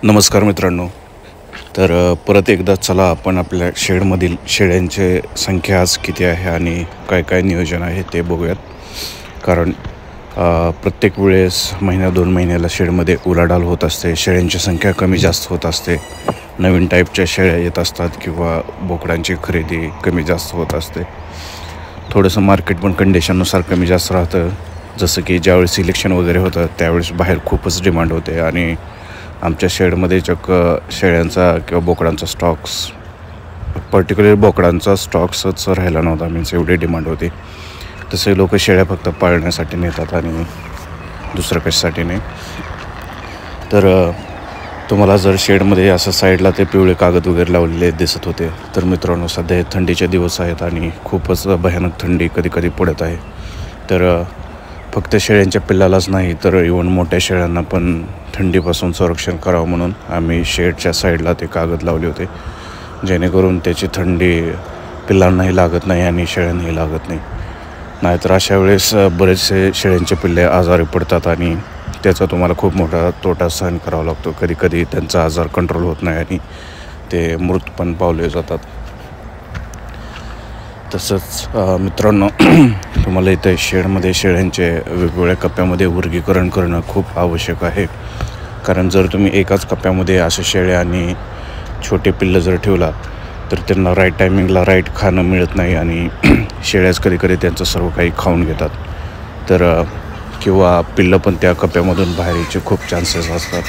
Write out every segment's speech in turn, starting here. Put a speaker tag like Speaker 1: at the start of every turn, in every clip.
Speaker 1: नमस्कार मित्रांनो. परत एकदा चला आपण आपल्या शेडमधील शेळ्यांची संख्या आज किती आहे आणि काय काय नियोजन आहे ते बघूयात. कारण प्रत्येक वेळेस महिन्या 2 महिन्याला शेडमध्ये उलाढाल होत असते. शेळ्यांची संख्या कमी जास्त होत असते. नवीन टाईपच्या शेळ्या येत असतात किंवा बोकडांची खरेदी कमी जास्त होत असते. थोडंसं मार्केट पण कंडिशननुसार कमी जास्त राहतं. जसं की ज्यावेळेस सिलेक्शन वगैरे होतं त्यावेळेस बाहेर खूपच डिमांड होते आणि आमच्या शेडमध्ये चक्क शेळ्यांचा किंवा बोकडांचा स्टॉक्स, पर्टिक्युलर बोकडांचा स्टॉक्सच राहिला नव्हता. मीन्स एवढी डिमांड होती. तसे लोक शेळ्या फक्त पाळण्यासाठी नेतात आणि दुसरं कशासाठी नाही. तुम्हाला जर शेडमध्ये असं साईडला ते पिवळे कागद वगैरे लावलेले दिसत होते, तर मित्रांनो सध्या हे थंडीचे दिवस आहेत आणि खूपच भयानक थंडी कधी कधी पडत आहे. फक्त शेळ्यांच्या पिल्लालाच नाही तर इव्हन मोठ्या शेळ्यांना पण थंडीपासून संरक्षण करावं म्हणून आम्ही शेडच्या साईडला ते कागद लावले होते, जेणेकरून त्याची थंडी पिल्लांनाही लागत नाही आणि शेळ्यांनाही लागत नाही. नाहीतर अशा वेळेस बरेचसे शेळ्यांचे पिल्ले आजारी पडतात आणि त्याचा तुम्हाला खूप मोठा तोटा सहन करावा लागतो. कधी कधी त्यांचा आजार कंट्रोल होत नाही आणि ते मृत पण पावले जातात. तसंच मित्रांनो, तुम्हाला इथे शेडमध्ये शेळ्यांचे वेगवेगळ्या कप्प्यामध्ये वर्गीकरण करणं खूप आवश्यक आहे. कारण जर तुम्ही एकाच कप्प्यामध्ये असे शेळ्या आणि छोटे पिल्लं जर ठेवला तर त्यांना राईट टायमिंगला राईट खाणं मिळत नाही आणि शेळ्याच कधी कधी त्यांचं सर्व काही खाऊन घेतात. किंवा पिल्लं पण त्या कप्प्यामधून बाहेर यायचे खूप चान्सेस असतात.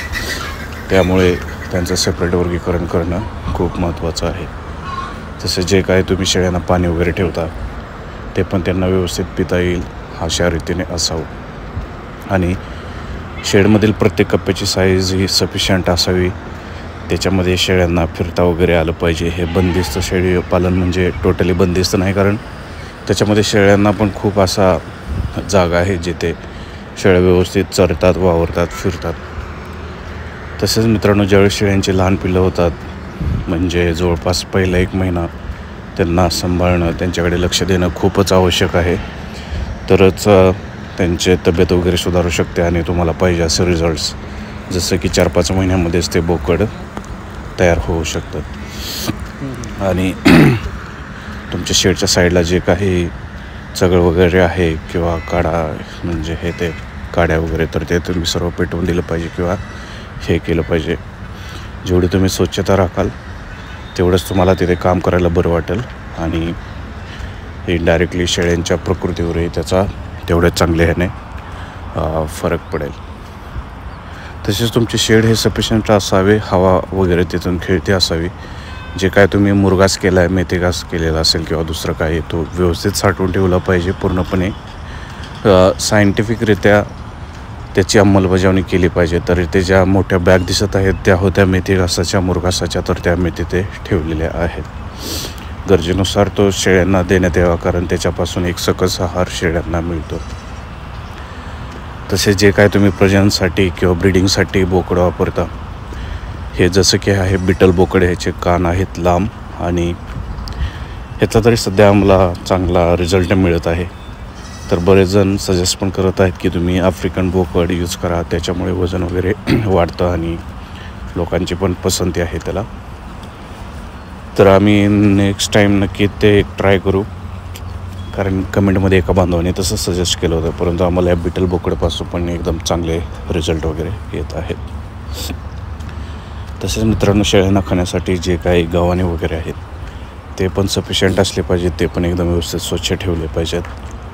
Speaker 1: त्यामुळे त्यांचं सेपरेट वर्गीकरण करणं खूप महत्त्वाचं आहे. तसं जे काय तुम्ही शेळ्यांना पाणी वगैरे ठेवता ते पण त्यांना व्यवस्थित पिता येईल अशा रीतीने असावं. आणि शेडमधील प्रत्येक कप्प्याची साईज ही सफिशियंट असावी. त्याच्यामध्ये शेळ्यांना फिरता वगैरे आलं पाहिजे. हे बंदिस्त शेळी पालन म्हणजे टोटली बंदिस्त नाही, कारण त्याच्यामध्ये शेळ्यांना पण खूप असा जागा आहे जिथे शेळ्या व्यवस्थित चरतात, वावरतात, फिरतात. तसेच मित्रांनो, ज्यावेळेस शेळ्यांची लहान पिल्लं होतात म्हणजे जवळपास पहिला 1 महिना त्यांना सांभाळणं, त्यांच्याकडे लक्ष देणं खूपच आवश्यक आहे. तरच त्यांचे तब्येत वगैरे सुधारू शकते आणि तुम्हाला पाहिजे असे रिझल्ट्स, जसं की 4-5 महिन्यामध्येच ते बोकड तयार होऊ शकतं. आणि तुमच्या शेडच्या साईडला जे काही चगळ वगैरे आहे किंवा काडा म्हणजे ते काड्या वगैरे, तर ते तुम्ही सर्व पेटवून दिलं पाहिजे किंवा हे केलं पाहिजे. जेवढी तुम्ही स्वच्छता राखाल तेवढंच तुम्हाला तिथे काम करायला बरं वाटेल आणि इनडायरेक्टली शेळ्यांच्या प्रकृतीवरही त्याचा तेवढ्याच चांगल्याने फरक पडेल. तसेच तुमचे शेड हे सफिशियंट असावे, हवा वगैरे तिथून खेळती असावी. जे काय तुम्ही मुरघास केला आहे, मेथीघास केलेला असेल किंवा दुसरं काही, तो व्यवस्थित साठवून ठेवला पाहिजे. पूर्णपणे सायंटिफिकरित्या त्याची अंमलबजावणी केली पाहिजे. तर ते ज्या मोठ्या बॅग दिसत आहेत त्या होत्या मेथीघासाच्या, मुरघासाच्या, तर त्या मी तिथे ठेवलेल्या आहेत. गरजेनुसार तो शेळ्यांना देण्यात यावा, कारण त्याच्यापासून एक सकस आहार शेळ्यांना मिळतो. तसे जे काय तुम्ही प्रजननासाठी किंवा ब्रीडिंगसाठी बोकडं वापरता, हे जसं की आहे बिटल बोकड, ह्याचे कान आहेत लांब आणि ह्याचा तरी सध्या आम्हाला चांगला रिझल्ट मिळत आहे. तर बरेच जण सजेस्ट पण करत आहेत की तुम्ही आफ्रिकन बोकड यूज करा, त्याच्यामुळे वजन वगैरे वाढतं आणि लोकांची पण पसंती आहे त्याला. तर आम्ही नेक्स्ट टाईम नक्की ते ट्राय करू, कारण कमेंटमध्ये एका बांधवाने तसं सजेस्ट केलं होतं. परंतु आम्हाला या बिटल बोकडपासून पण एकदम चांगले रिझल्ट वगैरे येत आहेत. तसेच मित्रांनो, शेळ्यांना खाण्यासाठी जे काही गव्हाणे वगैरे आहेत ते पण सफिशियंट असले पाहिजेत. ते पण एकदम व्यवस्थित स्वच्छ ठेवले पाहिजेत.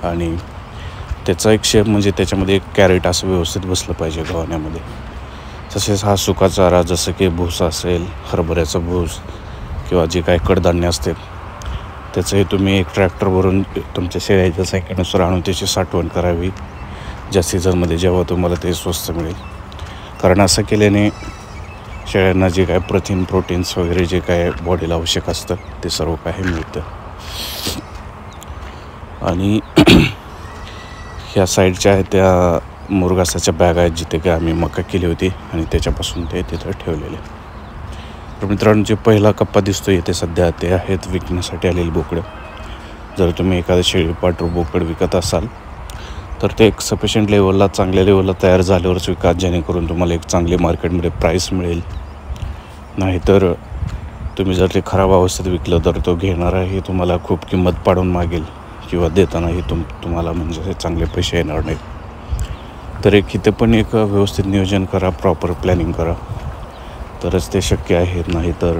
Speaker 1: आणि त्याचा एक शेप म्हणजे त्याच्यामध्ये एक कॅरेट असं व्यवस्थित बसलं पाहिजे गव्हाण्यामध्ये. तसेच हा सुका चारा, जसं की भूस असेल, हरभऱ्याचा भूस किंवा जे काही कडधान्य असते, त्याचंही तुम्ही एक ट्रॅक्टर भरून तुमच्या शेळ्याच्या संख्येनुसार आणून त्याची साठवण करावी ज्या सीझनमध्ये, जेव्हा तुम्हाला ते स्वस्त मिळेल. कारण असं केल्याने शेळ्यांना जे काय प्रथिन, प्रोटीन्स वगैरे जे काय बॉडीला आवश्यक असतं ते सर्व काही मिळतं. आणि ह्या साईडच्या आहेत त्या मुरघासाच्या बॅग आहेत जिथे काय आम्ही मका केली होती आणि त्याच्यापासून ते तिथं ठेवलेले. तर मित्रांनो, जे पहिला कप्पा दिसतो इथे सध्या ते आहेत विकण्यासाठी आलेली बोकडं. जर तुम्ही एखादं शेळीपाटरू बोकड विकत असाल तर ते एक सफिशियंट लेवलला, चांगल्या लेवलला तयार झाल्यावरच विका, जेणेकरून तुम्हाला एक चांगली मार्केटमध्ये प्राईस मिळेल नाहीतर तुम्ही जर ते खराब अवस्थेत विकलं तर तो घेणाराही तुम्हाला खूप किंमत पाडून मागेल किंवा देतानाही तुम्हाला म्हणजे चांगले पैसे येणार नाहीत. तर इथे पण एक व्यवस्थित नियोजन करा, प्रॉपर प्लॅनिंग करा, तरच ते शक्य आहे. नाही तर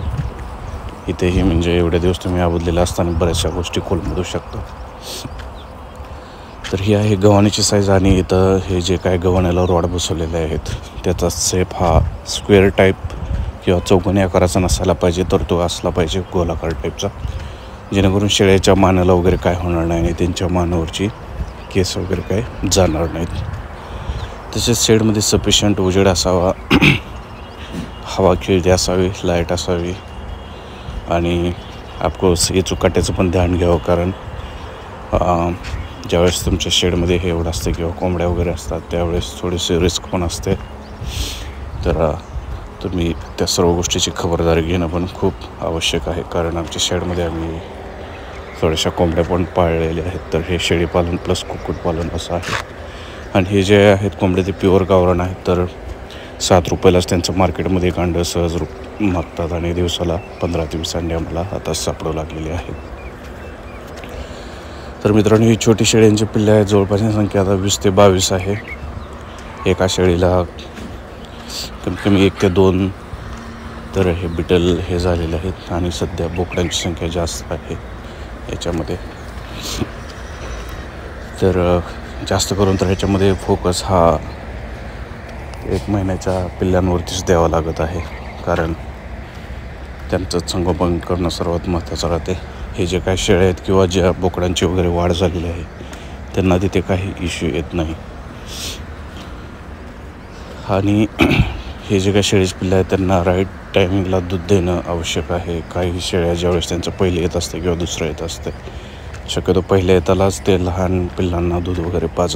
Speaker 1: इथेही म्हणजे एवढे दिवस तुम्ही आबुदलेला असताना बऱ्याचशा गोष्टी कोलमडू शकता. तर ही आहे गव्हाणीची साईज. आणि इथं हे जे काय गव्हाण्याला रॉड बसवलेले आहेत त्याचा शेप हा स्क्वेअर टाईप किंवा चौकोनी आकाराचा नसायला पाहिजे, तर तो असला पाहिजे गोलाकार टाईपचा, जेणेकरून शेळ्याच्या मानाला वगैरे काय होणार नाही आणि त्यांच्या मानावरची केस वगैरे काय जाणार नाहीत. तसेच शेडमध्ये सफिशियंट उजेड असावा, हवा खेळती असावी, लाईट असावी आणि ऑफकोर्स हे चुकाट्याचं पण ध्यान घ्यावं. कारण ज्यावेळेस तुमच्या शेडमध्ये हे एवढं असते किंवा कोंबड्या वगैरे असतात त्यावेळेस थोडीशी रिस्क पण असते. तर तुम्ही त्या सर्व गोष्टीची खबरदारी घेणं पण खूप आवश्यक आहे. कारण आमच्या शेडमध्ये आम्ही थोड्याशा कोंबड्या पण पाळलेल्या आहेत. तर हे शेळीपालन प्लस कुक्कुटपालन असं आहे. आणि हे जे आहेत कोंबडे ते प्युअर गावरान आहेत. तर 7 रुपयालाच त्यांचं मार्केटमध्ये एक अंडं सहज मागतात आणि दिवसाला 15 ते 20 अंडे आम्हाला आता सापडू लागलेले आहेत. तर मित्रांनो, ही छोटी शेळ्यांची पिल्ले आहेत. जवळपासची संख्या आता 20 ते 22 आहे. एका शेळीला कमीत कमी 1 ते 2 तर हे बिटल हे झालेले आहेत. आणि सध्या बोकड्यांची संख्या जास्त आहे याच्यामध्ये. तर जास्त करून तर ह्याच्यामध्ये फोकस हा 1 महिन्याच्या पिल्ल्यांवरतीच द्यावा लागत आहे. कारण त्यांचं संगोपन करणं सर्वात महत्त्वाचं राहते. हे जे काही शेळ्या आहेत किंवा ज्या बोकडांची वगैरे वाढ झालेली आहे त्यांना तिथे काही इश्यू येत नाही. आणि हे जे काही शेळीचे पिल्लं आहेत त्यांना राईट टायमिंगला दूध देणं आवश्यक आहे. काही शेळ्या ज्यावेळेस त्यांचं पहिले येत असते किंवा दुसरं येत असते, शक्यतो पहिल्या येतालाच ते लहान पिल्लांना दूध वगैरे पाजत